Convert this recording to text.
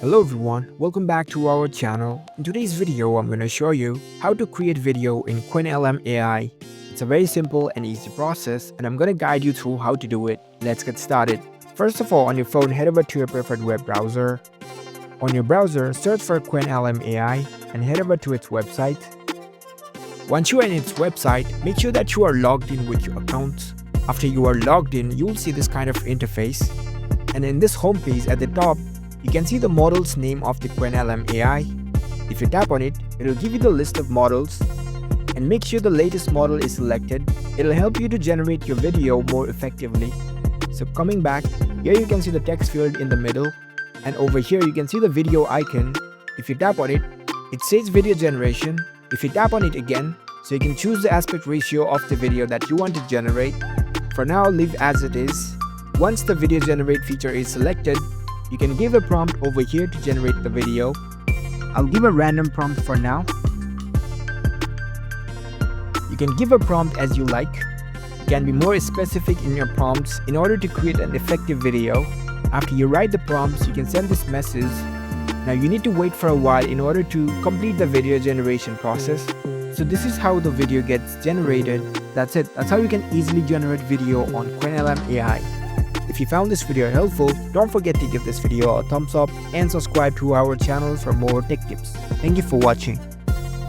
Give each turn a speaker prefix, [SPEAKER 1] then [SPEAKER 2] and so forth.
[SPEAKER 1] Hello everyone, welcome back to our channel. In today's video, I'm going to show you how to create video in Qwenlm AI. It's a very simple and easy process and I'm going to guide you through how to do it. Let's get started. First of all, on your phone, head over to your preferred web browser. On your browser, search for Qwenlm AI and head over to its website. Once you are in its website, make sure that you are logged in with your account. After you are logged in, you will see this kind of interface. And in this home page at the top, you can see the model's name of the Qwenlm AI. If you tap on it, it will give you the list of models and make sure the latest model is selected. It will help you to generate your video more effectively. So coming back, here you can see the text field in the middle and over here you can see the video icon. If you tap on it, it says video generation. If you tap on it again, so you can choose the aspect ratio of the video that you want to generate. For now, leave as it is. Once the video generate feature is selected, you can give a prompt over here to generate the video. I'll give a random prompt for now. You can give a prompt as you like. You can be more specific in your prompts in order to create an effective video. After you write the prompts, you can send this message. Now you need to wait for a while in order to complete the video generation process. So this is how the video gets generated. That's it. That's how you can easily generate video on Qwenlm AI. If you found this video helpful, don't forget to give this video a thumbs up and subscribe to our channel for more tech tips. Thank you for watching.